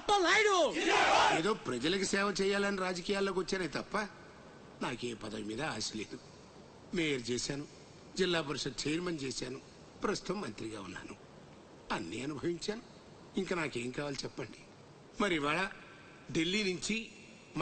అప్పలనాయుడు ఏదో ప్రజలకు సేవ చేయాలని రాజకీయాల్లోకి వచ్చానే తప్ప నాకే పదవి మీద ఆశ లేదు. మేయర్ చేశాను, జిల్లా పరిషత్ చైర్మన్ చేశాను, ప్రస్తుతం మంత్రిగా ఉన్నాను. అన్నీ అనుభవించాను. ఇంకా నాకేం కావాలి చెప్పండి. మరి ఇవాళ ఢిల్లీ నుంచి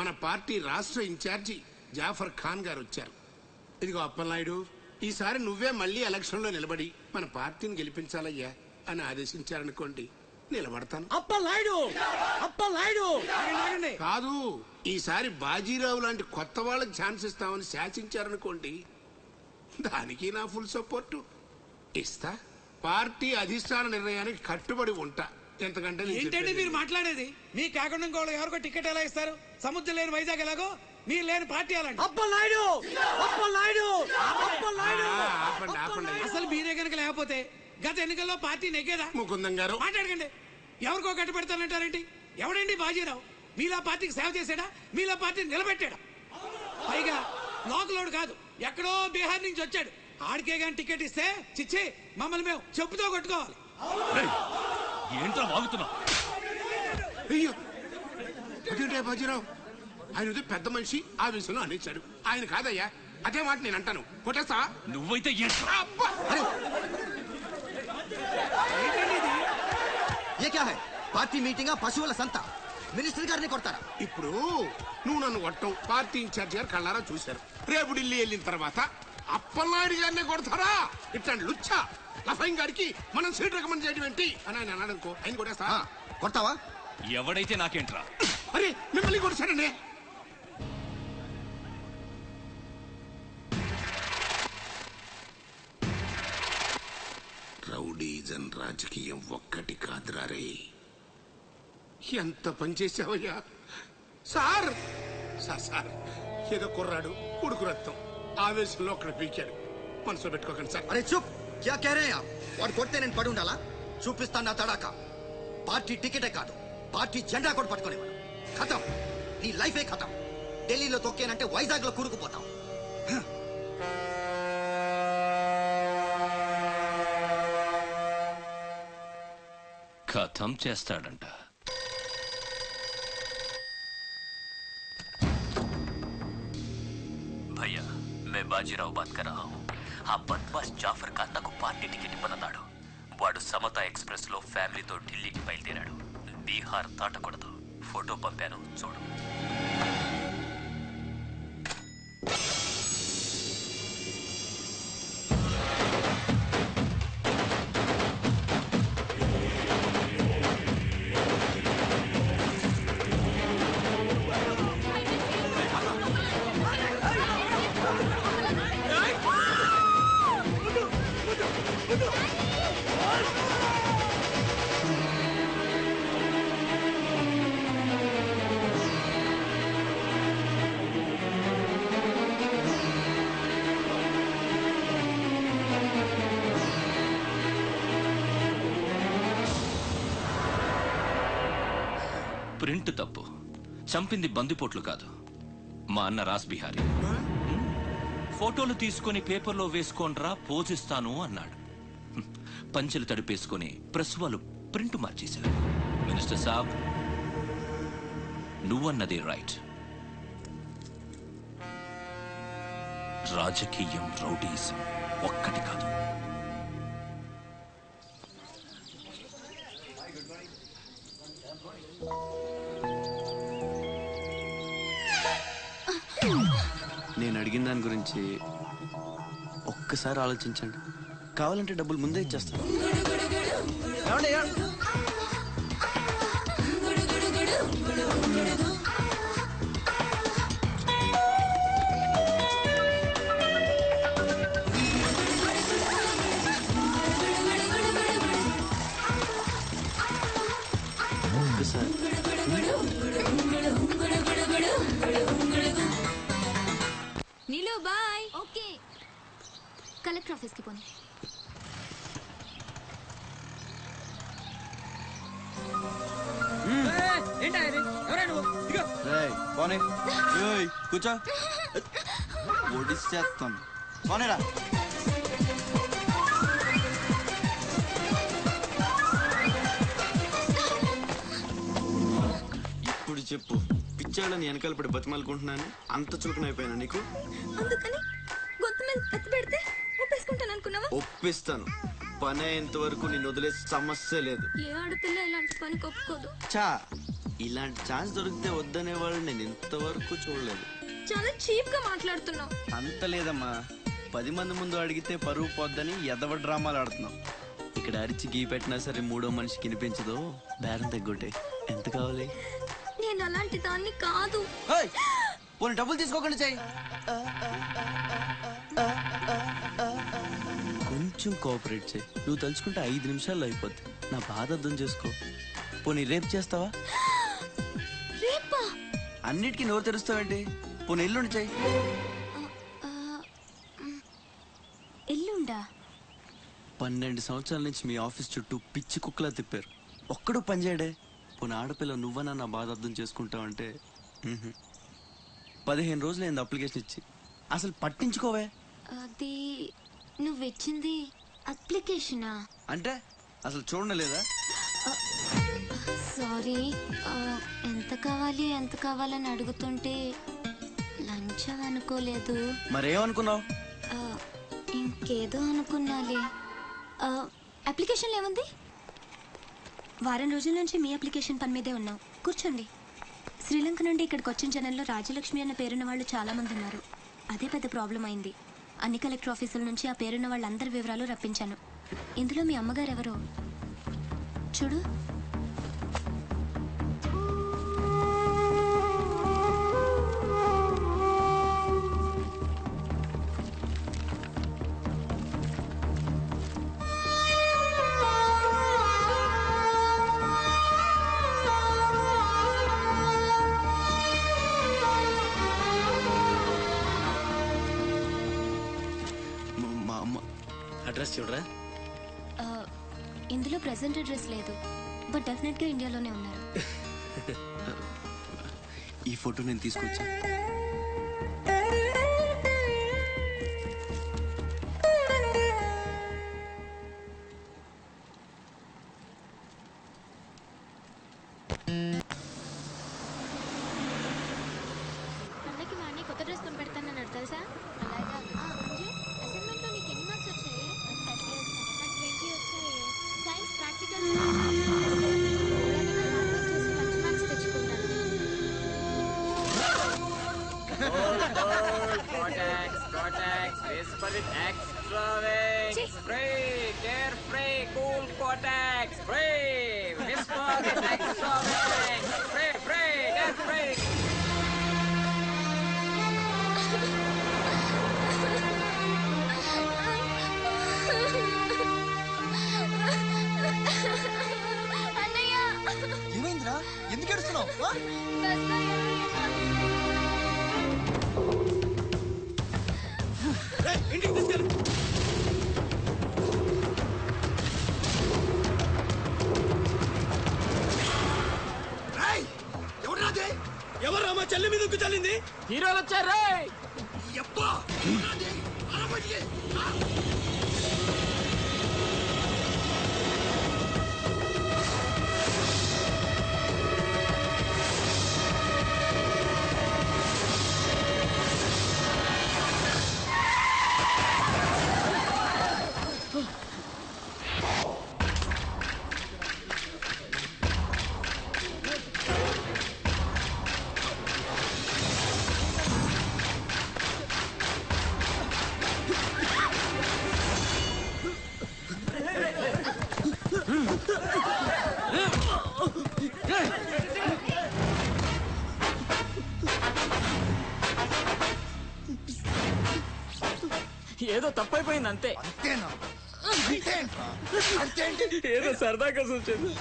మన పార్టీ రాష్ట్ర ఇన్ఛార్జి జాఫర్ ఖాన్ గారు వచ్చారు. ఇదిగో అప్పలనాయుడు, ఈసారి నువ్వే మళ్ళీ ఎలక్షన్లో నిలబడి మన పార్టీని గెలిపించాలయ్యా అని ఆదేశించారనుకోండి, నిలబడతాను. అప్పలనాయుడు అప్పలనాయుడు కాదు, ఈసారి బాజీరావు లాంటి కొత్త వాళ్ళకి ఛాన్స్ ఇస్తామని శాసించారనుకోండి, దానికి నా ఫుల్ సపోర్టు ఇస్తా. పార్టీ అధిష్టాన నిర్ణయానికి కట్టుబడి ఉంటా. ఎంతకంటే ఏంటండి మీరు మాట్లాడేది? మీ కాకుండా ఇంకోళ్ళు ఎవరికో టికెట్ ఎలా ఇస్తారు? సముద్రం లేని వైజాగ్ ఎలాగో మీరు లేని పార్టీ అలాంటి. అప్పలనాయుడు అప్పలనాయుడు అప్పలనాయుడు ఆపండి ఆపండి. అసలు మీరే కనుక లేకపోతే గత ఎన్నికల్లో పార్టీ నెగ్గేదా? ముకుందం గారు మాట్లాడకండి. ఎవరికో కట్టుబెడతానంటారేంటి? ఎవడండి బాజీరావు? మీలా పార్టీకి సేవ చేశాడా? మీలా పార్టీని నిలబెట్టాడా? పైగా లోకలోడు కాదు, ఎక్కడో బీహార్ నుంచి వచ్చాడు. ఆడికే గాని టికెట్ ఇస్తే చిచ్చే మమ్మల్ని మేము చెప్పుతో కొట్టుకోవాలి. ఏంట్రా వాగుతున్నా? అయ్యో అదేంటే బాజీరావు, ఆయన పెద్ద మనిషి ఆ విషయంలో అనేశాడు. ఆయన కాదయ్యా, అదే మాట నేను అంటాను. కొట్టేస్తా. నువ్వైతే ये क्या है? పార్టీ మీటింగ్ పశువుల సంత. మినిస్టర్ గారిని కొడతారా? ఇప్పుడు నువ్వు నన్ను కొట్టం, పార్టీ ఇన్ఛార్జ్ గారు కళ్ళారా చూశారు. రేపు ఢిల్లీ వెళ్ళిన తర్వాత అప్పలనాయుడు గారిని కొడతారా? ఇట్లాంటి లుచ్చా లఫైన్ గారికి మనం సీట్ రికమెండ్ చేయడం ఏంటి అని ఆయన అన్నాడు అనుకో, ఆయన కొట్టేస్తా. కొడతావా? ఎవడైతే నాకేంట్రా? అరే మిమ్మల్ని కొట్టాడండి. రౌడీజన్ రాజకీయం ఒక్కటి కాదురా రే. ఎంత పనిచేసావయ్యా సార్. సార్ సార్ ఏదో కుర్రాడు, ఉడుకు రక్తం, ఆవేశంలో అక్కడ పీకాడు. మనసులో పెట్టుకోకండి సార్. అరే చూప్, క్యా కహ రహే ఆప్? వాడు కొడితే నేను పడి ఉండాలా? చూపిస్తాను నా తడాక. పార్టీ టికెటే కాదు, పార్టీ జెండా కూడా పట్టుకునేవాడు. ఖతం, నీ లైఫే ఖతం. ఢిల్లీలో తొక్కేనంటే వైజాగ్ లో కూరుకుపోతాం. ఖతం చేస్తాడంట. भैया मैं बाजीराव बात कर रहा हूँ. ఆ బద్మాష్ జాఫర్ ఖాన్ నాకు పార్టీ టికెట్ ఇవ్వనన్నాడు. వాడు సమతా ఎక్స్ప్రెస్ లో ఫ్యామిలీతో ఢిల్లీకి బయలుదేరాడు. బీహార్ దాటకూడదు. ఫోటో పంపాను చూడు. ప్రింట్ తప్పు, చంపింది బందిపోట్లు కాదు, మా అన్న రాస్ బిహారీ. ఫోటోలు తీసుకుని పేపర్లో వేసుకోండ్రా పోజిస్తాను అన్నాడు. పంచెలు తడిపేసుకుని ప్రెస్ వాళ్ళు ప్రింట్ మార్చేశారు. మినిస్టర్ సాబ్, నువ్వన్నది రైట్. రాజకీయం రౌడీజం ఒక్కటి కాదు. నేను అడిగిన దాని గురించి ఒక్కసారి ఆలోచించండి. కావాలంటే డబ్బులు ముందే ఇచ్చేస్తాను. నీలు బాయ్. ఓకే, కలెక్టర్ ఆఫీస్ కి పోనీ. కూర్చో, ఒడిసేస్తాను. పోనేరా. చెప్పు, పిచ్చాళ్ళని వెనకాల పడి బతిమాలుకుంటున్నాను, అంత చులకనైపోయాను నీకు? అందుకని గొంతు మీద కత్తి పెడితే ఒప్పేసుకుంటాను అనుకున్నావా? ఒప్పిస్తాను. పని అయ్యేంత వరకు నేను వదిలే సమస్య లేదు. ఏ ఆడపిల్ల ఇలాంటి పని ఒప్పుకోదు. చా, ఇలాంటి ఛాన్స్ దొరికితే వద్దనే వాళ్ళు నేను ఇంతవరకు చూడలేదు. చాలా చీప్ గా మాట్లాడుతున్నావు. అంత లేదమ్మా, 10 మంది ముందు అడిగితే పరువు పోద్దని ఎదవ డ్రామాలు ఆడుతున్నాం. ఇక్కడ అరిచి గీ పెట్టినా సరే మూడో మనిషికి వినిపించదు. బేరం తగ్గొట్టే. ఎంత కావాలి? నేను అలాంటి దాన్ని కాదు. పోనీ డబ్బులు తీసుకోకుండా చెయ్యి. కొంచెం కోఆపరేట్ చేయి. నువ్వు తలుచుకుంటే 5 నిమిషాల్లో అయిపోద్ది. నా బాధ అర్థం చేసుకో. పోనీ రేపు చేస్తావా? రేపా? అన్నిటికీ నోరు తెరుస్తావేంటి? పోనీ ఎల్లుండి చెయ్యి. ఎల్లుండా? 12 సంవత్సరాల నుంచి మీ ఆఫీస్ చుట్టూ పిచ్చి కుక్కలా తిప్పారు, ఒక్కడూ పనిచేయడే. పోనీ ఆడపిల్ల నువ్వన్నా నా బాధ అర్థం చేసుకుంటావంటే 15 రోజులు అయింది అప్లికేషన్ ఇచ్చి, అసలు పట్టించుకోవే. అది నువ్వు ఇచ్చింది అప్లికేషనా? అంటే అసలు చూడలేదా? సారీ, ఎంత కావాలని అడుగుతుంటే లంచం అనుకోలేదు. మరేమనుకున్నావు? ఇంకేదో అనుకున్నాలే. అప్లికేషన్లో ఏముంది? వారం రోజుల నుంచి మీ అప్లికేషన్ పని మీదే ఉన్నాం. కూర్చోండి. శ్రీలంక నుండి ఇక్కడికి వచ్చిన జనంలో రాజలక్ష్మి అన్న పేరున్న వాళ్ళు చాలా మంది ఉన్నారు. అదే పెద్ద ప్రాబ్లం అయింది. అన్ని కలెక్టర్ ఆఫీసుల నుంచి ఆ పేరున్న వాళ్ళందరి వివరాలు రప్పించాను. ఇందులో మీ అమ్మగారు ఎవరో చూడు. మా అమ్మ అడ్రస్ చూడరా. ఇందులో ప్రెసెంట్ అడ్రస్ లేదు, బట్ డెఫినెట్గా ఇండియాలోనే ఉన్నారు. ఈ ఫోటో నేను తీసుకొచ్చా. అన్నకి మా అన్నయ్య కొత్త డ్రెస్ కొని పెడతానన్నాడు తెలుసా? అలాగా. అసైన్మెంట్లో నీకు ఎన్ని మార్క్స్ వచ్చాయి? 30 వచ్చాయి. నాకు 20 వచ్చాయి. సైన్స్ ప్రాక్టికల్ చేసి మంచి మార్క్స్ తెచ్చుకున్నాను. Cortex, whisper with extra wings. Free, carefree, cool Cortex. Free, whisper with extra wings. Free, carefree. అన్నయ్య, ఏమైందిరా? ఎందుకు ఏడుస్తున్నావు? బస్లో ఇంటికి తీసుకెళ్ళు. ఎవరు రామా చెల్లి మీద ఉక్కు చల్లింది? హీరోలు వచ్చారు. ఏదో తప్పైపోయింది అంతే. ఏదో సరదాగా చూసింది.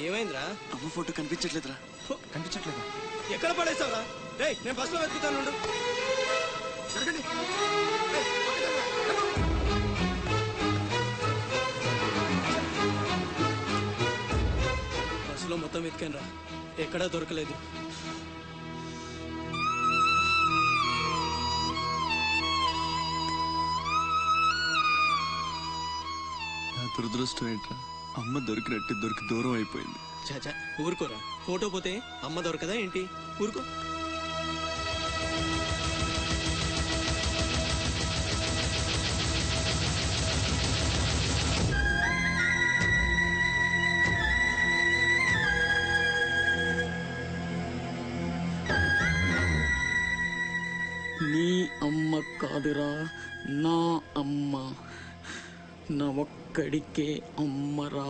ఏమైందిరా? అమ్మ ఫోటో కనిపించట్లేదురా. కనిపించట్లేదా? ఎక్కడ పడేసావురా? రేయ్ నేను బస్సులో వెతుకుతాను. జరగండి. బస్సులో మొత్తం వెతికాను రా, ఎక్కడా దొరకలేదు. నా దురదృష్టం ఏంట్రా, అమ్మ దొరికి దూరం అయిపోయింది. చాచా ఊరుకోరా, ఫోటో పోతే అమ్మ దొరకదా ఏంటి? ఊరుకో. నీ అమ్మ కాదురా, నా అమ్మ. నా ఒక్కడికే అమ్మరా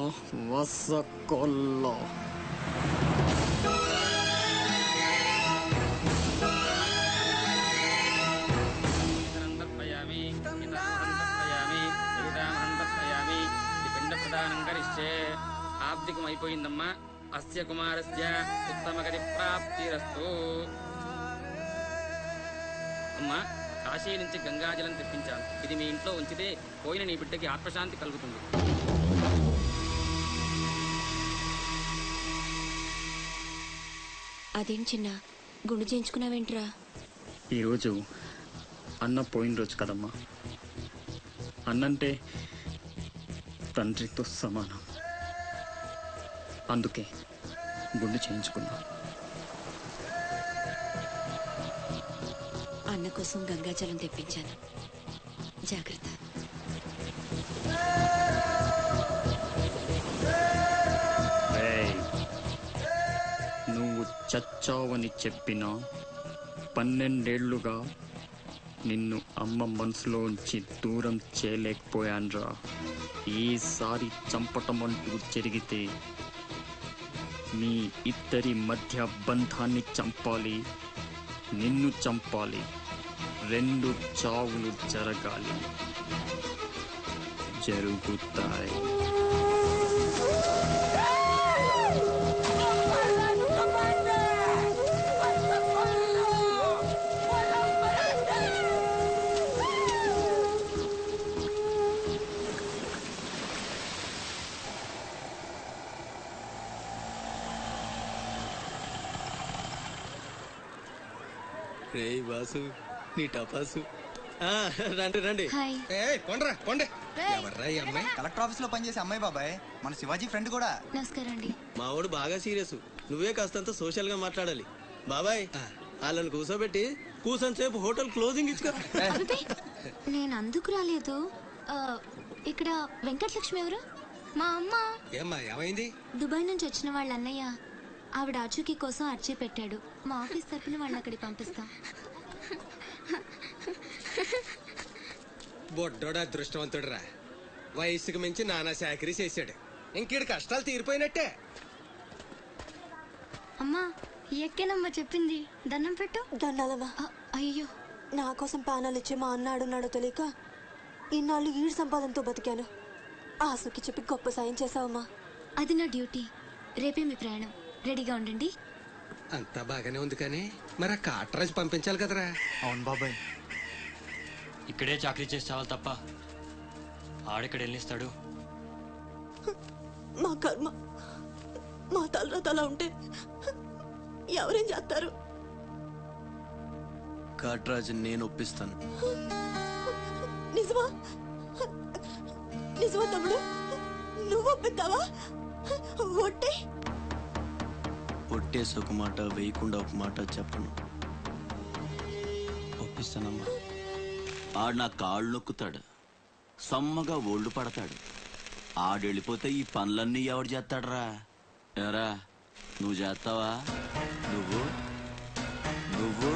వసకొల్ల. ఆబ్దికం అయిపోయిందమ్మా. అస్య కుమారస్య ఉత్తమగతి ప్రాప్తిరస్తు. అమ్మా, కాశీ నుంచి గంగాజలం తెప్పించాను. ఇది మీ ఇంట్లో ఉంచితే పోయిన నీ బిడ్డకి ఆత్మశాంతి కలుగుతుంది. అదేం చిన్న గుండు చేయించుకున్నావేంట్రా? ఈరోజు అన్న పోయిన రోజు కదమ్మా. అన్నంటే తండ్రితో సమానం. అందుకే గుండు చేయించుకున్నా. అన్న కోసం గంగాజలం తెప్పించాను, జాగ్రత్త. నువ్వు చచ్చావని చెప్పిన 12 ఏళ్లుగా నిన్ను అమ్మ మనసులోంచి దూరం చేయలేకపోయాన్రా. ఈసారి చంపటం అంటూ జరిగితే మీ ఇద్దరి మధ్య బంధాన్ని చంపాలి, నిన్ను చంపాలి. 2 చావులు జరగాలి. జరుగుతాయి. రే బాసు, నీ టపాసు. రండి రండి. హాయ్. కొండ్రా కొండే. ఎవర్రా ఈ అమ్మాయి? కలెక్టర్ ఆఫీస్ లో పనిచేసే అమ్మాయి బాబాయ్, మన శివాజీ ఫ్రెండ్ కూడా. నమస్కారం అండి. మావాడు బాగా సీరియస్. నువ్వే కాస్తంత సోషల్ గా మాట్లాడాలి బాబాయ్. వాళ్ళని కూర్చోబెట్టి కూర్చొని సేపు హోటల్ క్లోజింగ్ ఇచ్చుకో. అబ్బే, నేను అందుకు రాలేదు. ఇక్కడ వెంకటలక్ష్మి ఎవరు? మా అమ్మ. ఏమ్మా ఏమైంది? దుబాయ్ నుంచి వచ్చిన వాళ్ళ అన్నయ్య ఆవిడ ఆచూకీ కోసం అర్జీ పెట్టాడు. మా ఆఫీస్ తరపున వాళ్ళని అక్కడికి పంపిస్తాం. బొడ్డోడు అదృష్టవంతుడురా. వయసుకు మించి నానా చాకరీ చేశాడు. ఇంకీడు కష్టాలు తీరిపోయినట్టే. అమ్మా, ఎక్కేనమ్మా చెప్పింది. దండం పెట్టు. దండాలమ్మా. అయ్యో, నా కోసం ప్రాణాలు ఇచ్చే మా అన్న ఆడున్నాడో తెలియక ఇన్నాళ్ళు ఈడు సంపాదనతో బతికాను. ఆసుకి చెప్పి గొప్ప సాయం చేసావమ్మా. అది నా డ్యూటీ. రేపే మీ ప్రయాణం. రెడీగా ఉండండి. అంతా బాగానే ఉంది కానీ మరి ఆ కాటరాజు పంపించాలి కదరా. అవును బాబాయ్. ఇక్కడే చాకరీ చేసి చావాలి తప్ప ఆడెక్కడ వెళ్ళిస్తాడు? మా కర్మ, మా తలరాత అలా ఉంటే ఎవరేం చేస్తారు? కాట్రాజు నేను ఒప్పిస్తాను. నిజమా? నిజమా తమ్ముడు? నువ్వు ఒప్పిద్దావా? ఒట్టే ఒట్టేసి ఒక మాట, వేయకుండా ఒక మాట చెప్పను. ఒప్పిస్తానమ్మా. ఆడు నా కాళ్ళు నొక్కుతాడు, సమ్మగా ఒళ్ళు పడతాడు. ఆడెళ్ళిపోతే ఈ పనులన్నీ ఎవడు చేస్తాడరా? ఎరా, నువ్వు చేస్తావా? నువ్వు